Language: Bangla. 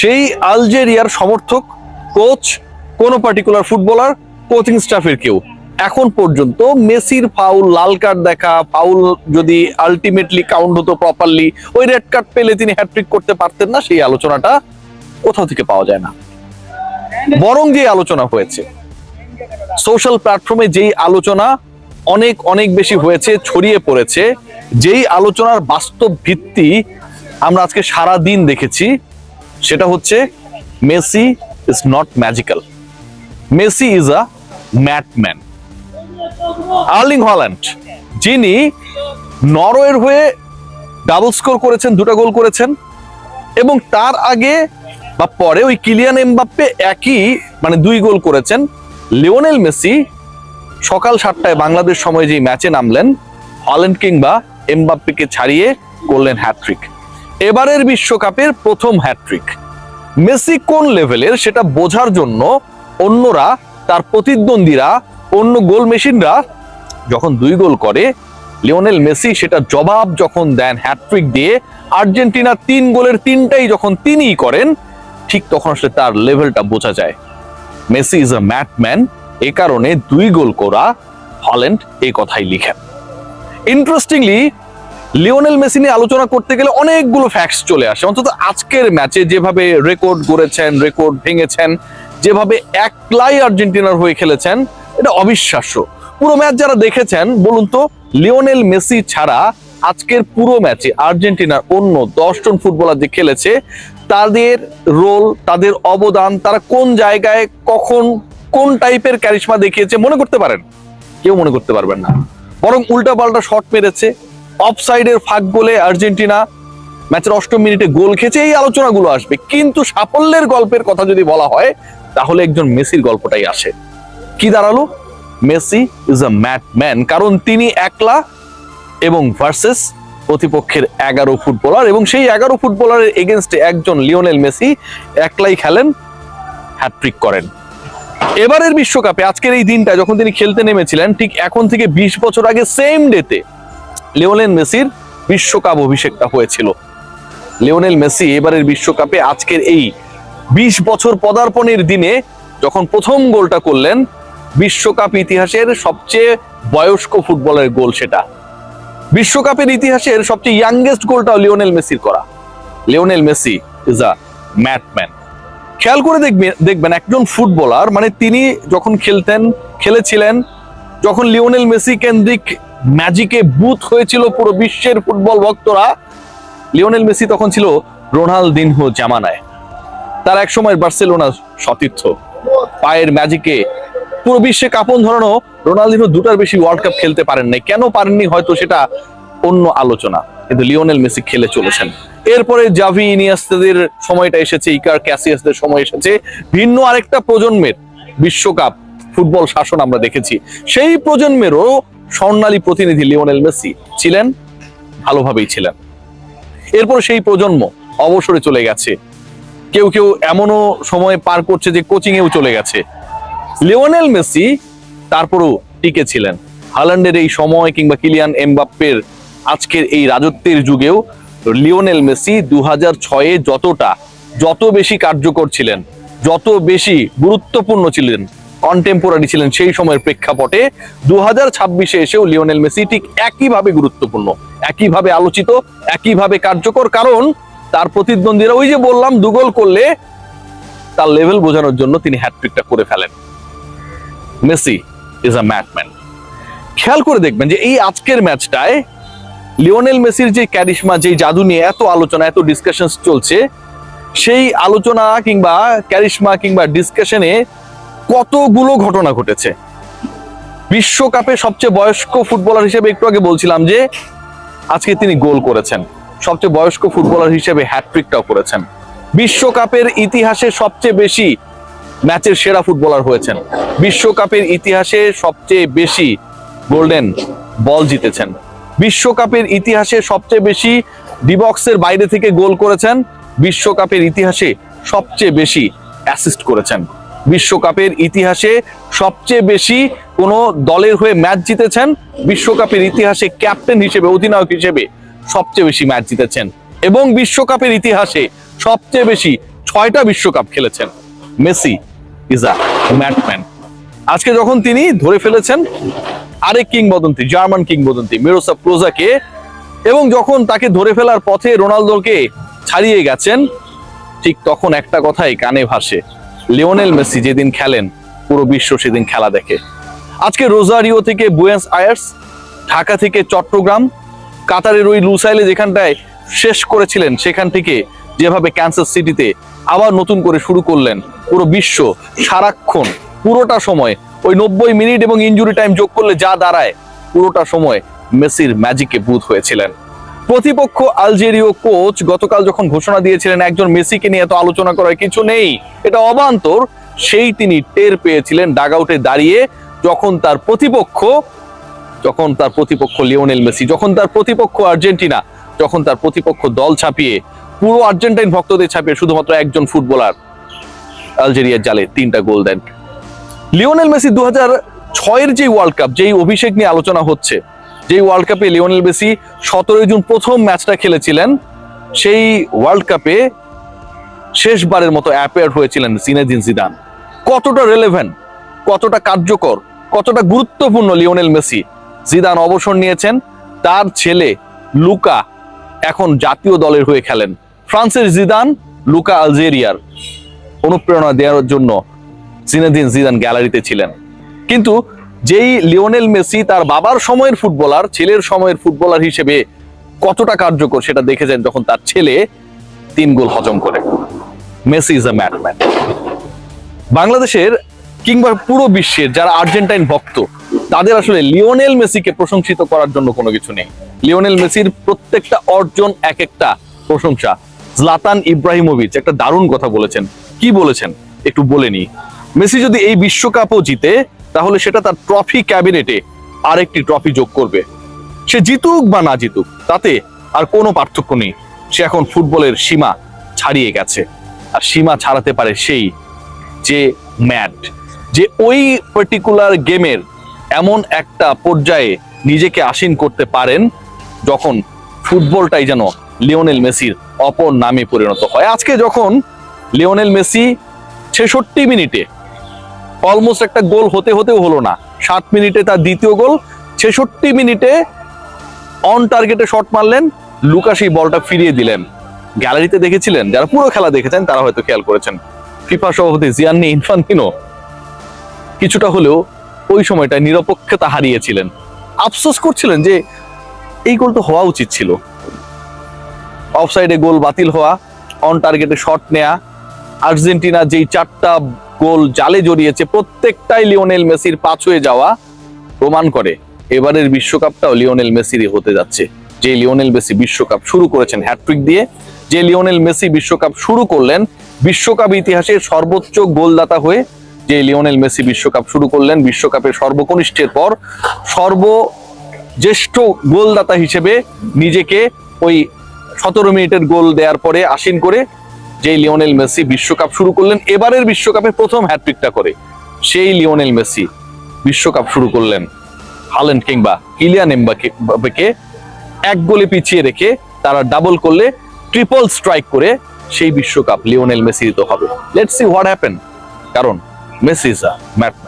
সেই আলজেরিয়ার সমর্থক, কোচ, কোন পার্টিকুলার ফুটবলার, কোচিং স্টাফের কেউ এখন পর্যন্ত মেসির ফাউল, লাল কার্ড দেখা, ফাউল যদি আলটিমেটলি কাউন্ট হতো প্রপারলি, ওই রেড কার্ড পেলে তিনি হ্যাটট্রিক করতে পারতেন না, সেই আলোচনাটা কোথাও থেকে পাওয়া যায় না। বরং যে আলোচনা হয়েছে সোশ্যাল প্ল্যাটফর্মে, যেই আলোচনা অনেক অনেক বেশি হয়েছে, ছড়িয়ে পড়েছে, যেই আলোচনার বাস্তব ভিত্তি আমরা আজকে সারা দিন দেখেছি, সেটা হচ্ছে Messi is not magical, Messi is a madman. Erling Haaland, যিনি নরওয়ের হয়ে ডাবল স্কোর করেছেন, 2টা গোল করেছেন, এবং তার আগে বা পরে ওই কিলিয়ান এমবাপ্পে একই 2 গোল করেছেন। লিওনেল মেসি সকাল 7টায় বাংলাদেশ সময় যে ম্যাচে নামলেন, হল্যান্ড কিংবা এমবাপ্পেকে ছাড়িয়ে করলেন হ্যাটট্রিক। এবারের বিশ্বকাপের প্রথম হ্যাটট্রিক। মেসি কোন লেভেলের সেটা বোঝার জন্য অন্যরা, তার প্রতিদ্বন্দ্বীরা, অন্য গোল মেশিনরা যখন 2 গোল করে, লিওনেল মেসি সেটা জবাব যখন দেন হ্যাটট্রিক দিয়ে, আর্জেন্টিনা 3 গোলের 3টাই যখন তিনিই করেন, ঠিক তখন আসলে তার লেভেলটা বোঝা যায়। মেসি ইজ আ ম্যাডম্যান, এ কারণে 2 গোল করা হল্যান্ড এই কথাই লিখেন। ইন্টারেস্টিংলি, লিওনেল মেসি নিয়ে আলোচনা করতে গেলে অনেকগুলো ফ্যাক্টস চলে আসে। অন্তত আজকের ম্যাচে যেভাবে রেকর্ড গড়েছেন, রেকর্ড ভেঙেছেন, যেভাবে একলাই আর্জেন্টিনার হয়ে খেলেছেন, এটা অবিশ্বাস্য। পুরো ম্যাচ যারা দেখেছেন বলুন তো, লিওনেল মেসি ছাড়া আজকের পুরো ম্যাচে আর্জেন্টিনার অন্য 10 জন ফুটবলার যে খেলেছে, তাদের রোল, তাদের অবদান, তারা কোন জায়গায় কখন কোন টাইপের ক্যারিশমা দেখিয়েছে মনে করতে পারেন? কেউ মনে করতে পারবেন না। বরং উল্টাপাল্টা শট মেরেছে, অফসাইডের ফাঁক গোলে আর্জেন্টিনা ম্যাচের 8ম মিনিটে গোল খেয়েছে, এই আলোচনাগুলো আসবে। কিন্তু সাফল্যের গল্পের কথা যদি বলা হয়, তাহলে একজন মেসির গল্পটাই আসে। কি দাঁড়ালো? মেসি ইজ আ ম্যাডম্যান, কারণ তিনি একলা এবং ভার্সেস প্রতিপক্ষের 11 ফুটবলার, এবং সেই 11 ফুটবলারের এগেনস্টে একজন লিওনেল মেসি একলাই খেলেন, হ্যাটট্রিক করেন। এবারের বিশ্বকাপে আজকের এই দিনটা যখন তিনি খেলতে নেমেছিলেন, ঠিক এখন থেকে 20 বছর আগে সেম ডেতে লিওনেল মেসির বিশ্বকাপ অভিষেকটা হয়েছিল। লিওনেল মেসি এবারের বিশ্বকাপে আজকের এই 20 বছর পদার্পণের দিনে যখন প্রথম গোলটা করলেন, বিশ্বকাপ ইতিহাসের সবচেয়ে বয়স্ক ফুটবলের গোল সেটা। বিশ্বকাপের ইতিহাসের সবচেয়ে ইয়াংগেস্ট গোলটাও লিওনেল মেসির করা। Lionel Messi is a madman. খেয়াল করে দেখবেন একজন ফুটবলার, তিনি যখন খেলেছিলেন, যখন লিওনেল মেসি কেন্দ্রিক ম্যাজিকে বুথ হয়েছিল পুরো বিশ্বের ফুটবল ভক্তরা, লিওনেল মেসি তখন ছিল রোনালদিনহো জামানায়। তার এক সময় বার্সেলোনা সতীর্থ, পায়ের ম্যাজিকে পুরো বিশ্বে কাঁপন ধরানো রোনালদিনহো 2টার বেশি ওয়ার্ল্ড কাপ খেলতে পারেন নাই। কেন পারেননি হয়তো সেটা অন্য আলোচনা, কিন্তু লিওনেল মেসি খেলে চলেছেন। এরপরে জাভি, ইনিয়েস্তাদের সময়টা এসেছে, ইকার ক্যাসিয়াসদের সময় এসেছে, ভিন্ন আরেকটা প্রজন্মের বিশ্বকাপ ফুটবল শাসন আমরা দেখেছি। সেই প্রজন্মেরও স্বর্ণালী প্রতিনিধি লিওনেল মেসি ছিলেন, ভালোভাবেই ছিলেন। এরপর সেই প্রজন্ম অবসরে চলে গেছে, কেউ কেউ এমনও সময় পার করছে যে কোচিং এও চলে গেছে। লিওনেল মেসি তারপরও টিকে ছিলেন। হল্যান্ডের এই সময় কিংবা কিলিয়ান এমবাপ্পের আজকের এই রাজত্বের যুগেও লিওনেল মেসি 2006-এ যত বেশি কার্যকর ছিলেন, যত বেশি গুরুত্বপূর্ণ ছিলেন, কন্টেম্পোরারি ছিলেন সেই সময়ের প্রেক্ষাপটে, 2026-এ এসেও লিওনেল মেসি ঠিক একইভাবে গুরুত্বপূর্ণ, একইভাবে আলোচিত, একইভাবে কার্যকর। কারণ তার প্রতিদ্বন্দ্বীরা, ওই যে বললাম, 2 গোল করলে তার লেভেল বোঝানোর জন্য তিনি হ্যাটট্রিকটা করে ফেলেন। Messi is a madman. খেয়াল করে দেখবেন যে এই আজকের ম্যাচটায় লিওনেল মেসির যে ক্যারিশমা, যে জাদু নিয়ে এত আলোচনা, এত ডিসকাশন চলছে, সেই আলোচনা কিংবা ক্যারিশমা কিংবা ডিসকাশনে কতগুলো ঘটনা ঘটেছে। বিশ্বকাপে সবচেয়ে বয়স্ক ফুটবলার হিসেবে একটু আগে বলছিলাম যে আজকে তিনি গোল করেছেন, সবচেয়ে বয়স্ক ফুটবলার হিসেবে হ্যাটট্রিকটাও করেছেন। বিশ্বকাপের ইতিহাসে সবচেয়ে বেশি ম্যাচের সেরা ফুটবলার হয়েছেন, বিশ্বকাপের ইতিহাসে সবচেয়ে বেশি গোল্ডেন বল জিতেছেন, বিশ্বকাপের ইতিহাসে সবচেয়ে বেশি ডিবক্সের বাইরে থেকে গোল করেছেন, বিশ্বকাপের ইতিহাসে সবচেয়ে বেশি অ্যাসিস্ট করেছেন, বিশ্বকাপের ইতিহাসে সবচেয়ে বেশি কোনো দলের হয়ে ম্যাচ জিতেছেন, বিশ্বকাপের ইতিহাসে ক্যাপ্টেন হিসেবে, অধিনায়ক হিসেবে সবচেয়ে বেশি ম্যাচ জিতেছেন, এবং বিশ্বকাপের ইতিহাসে সবচেয়ে বেশি 6টা বিশ্বকাপ খেলেছেন। Messi is a madman. আজকে যখন তিনি ধরে ফেলেছেন আরেক কিংবদন্তি, জার্মান কিংবদন্তি মিরোস্লাভ ক্লোজাকে, এবং যখন তাকে ধরে ফেলার পথে রোনালদোকে ছাড়িয়ে গেছেন, ঠিক তখন একটা কথাই কানে ভাসে, লিওনেল মেসি যেদিন খেলেন পুরো বিশ্ব সেদিন খেলা দেখে। আজকে রোজারিও থেকে বুয়েন্স আয়ার্স, ঢাকা থেকে চট্টগ্রাম, কাতারের ওই লুসাইলে যেখানটায় শেষ করেছিলেন সেখান থেকে যেভাবে ক্যান্সাস সিটিতে আবার নতুন করে শুরু করলেন, পুরো বিশ্ব সারাক্ষণ পুরোটা সময় ওই 90 মিনিট এবং ইনজুরি টাইম যোগ করলে যা দাঁড়ায় পুরোটা সময় মেসির ম্যাজিকে বুঁদ হয়েছিলেন। প্রতিপক্ষ আলজেরীয় কোচ গতকাল যখন ঘোষণা দিয়েছিলেন একজন মেসিকে নিয়ে এত আলোচনা করার কিছু নেই, এটা অবান্তর, সেই তিনি টের পেয়েছিলেন ডাগআউটে দাঁড়িয়ে, যখন তার প্রতিপক্ষ লিওনেল মেসি, যখন তার প্রতিপক্ষ আর্জেন্টিনা, যখন তার প্রতিপক্ষ দল ছাপিয়ে, পুরো আর্জেন্টাইন ভক্তদের ছাপিয়ে শুধুমাত্র একজন ফুটবলার আলজেরিয়ার জালে 3টা গোল দেন। লিওনেল মেসি 2006-এর যে ওয়ার্ল্ড কাপ, যেই অভিষেক নিয়ে আলোচনা হচ্ছে, যেই ওয়ার্ল্ড কাপে লিওনেল মেসি 17 জুন প্রথম ম্যাচটা খেলেছিলেন, সেই ওয়ার্ল্ড কাপে শেষবারের মতো অ্যাপিয়ার হয়েছিলেন জিনেদিন জিদান। কতটা রেলেভেন্ট, কতটা কার্যকর, কতটা গুরুত্বপূর্ণ লিওনেল মেসি। জিদান অবসর নিয়েছেন, তার ছেলে লুকা এখন জাতীয় দলের হয়ে খেলেন। ফ্রান্সের জিদান, লুকা আলজেরিয়ার। অনুপ্রেরণা দেওয়ার জন্য জিনেদিন জিদান গ্যালারিতে ছিলেন। কিন্তু যেই লিওনেল মেসি তার বাবার সময়ের ফুটবলার, ছেলের সময়ের ফুটবলার হিসেবে কতটা কার্যকর সেটা দেখেছেন যখন তার ছেলে 3 গোল হজম করে। Messi is a madman. বাংলাদেশের কিংবা পুরো বিশ্বের যারা আর্জেন্টাইন ভক্ত, তাদের আসলে লিওনেল মেসিকে প্রশংসিত করার জন্য কোনো কিছু নেই। লিওনেল মেসির প্রত্যেকটা অর্জন এক একটা প্রশংসা। জলাতান ইব্রাহিমোভিচ একটা দারুণ কথা বলেছেন। কি বলেছেন একটু বলে নি। মেসি যদি এই বিশ্বকাপও জিতে, তাহলে সেটা তার ট্রফি ক্যাবিনেটে আরেকটি ট্রফি যোগ করবে। সে জিতুক বা না জিতুক তাতে আর কোনো পার্থক্য নেই। সে এখন ফুটবলের সীমা ছাড়িয়ে গেছে, আর সীমা ছাড়াতে পারে সেই যে ম্যাড, যে ওই পার্টিকুলার গেমের এমন একটা পর্যায়ে নিজেকে আসীন করতে পারেন যখন ফুটবলটাই যেন লিওনেল মেসির অপর নামে পরিণত হয়। আজকে যখন লিওনেল মেসি 66 মিনিটে অলমোস্ট একটা গোল হতেও হলো না, 7 মিনিটে তার দ্বিতীয় গোল, 66 মিনিটে অন টার্গেটে শট মারলেন, লুকা সেই বলটা ফিরিয়ে দিলেন। গ্যালারিতে দেখেছিলেন, যারা পুরো খেলা দেখেছেন তারা হয়তো খেয়াল করেছেন, ফিফা সভাপতি জিয়ান্নি ইনফান্তিনো কিছুটা হলেও ওই সময়টা নিরপেক্ষতা হারিয়েছিলেন। আফসোস করছিলেন যে এই গোল তো হওয়া উচিত ছিল। অফসাইডে গোল বাতিল হওয়া, অন টার্গেটে শট নেয়া, আর্জেন্টিনা যেই 4টা গোল জালে জড়িয়েছে প্রত্যেকটাই লিওনেল মেসির পাঁচ হয়ে যাওয়া প্রমাণ করে এবারের বিশ্বকাপটাও লিওনেল মেসিরই হতে যাচ্ছে। যে লিওনেল মেসি বিশ্বকাপ শুরু করেছেন হ্যাটট্রিক দিয়ে, যে লিওনেল মেসি বিশ্বকাপ শুরু করলেন বিশ্বকাপ ইতিহাসের সর্বোচ্চ গোলদাতা হয়ে, যে লিওনেল মেসি বিশ্বকাপ শুরু করলেন বিশ্বকাপের সর্বকনিষ্ঠের পর সর্বজ্যেষ্ঠ গোলদাতা হিসেবে নিজেকে ওই 17 মিনিটের গোল দেওয়ার পরে আসীন করে, যে লিওনেল মেসি বিশ্বকাপ শুরু করলেন এবারের বিশ্বকাপে প্রথম হ্যাটট্রিকটা করে, সেই লিওনেল মেসি বিশ্বকাপ শুরু করলেন হাল্যান্ড কিংবা কিলিয়ান এমবাপ্পেকে 1 গোলে পিছিয়ে রেখে তারা ডাবল করলে ট্রিপল স্ট্রাইক করে সেই বিশ্বকাপ লিওনেল মেসির তো হবে। লেটস সি হোয়াট হ্যাপেন, কারণ মেসি ইজ আ ম্যাডম্যান।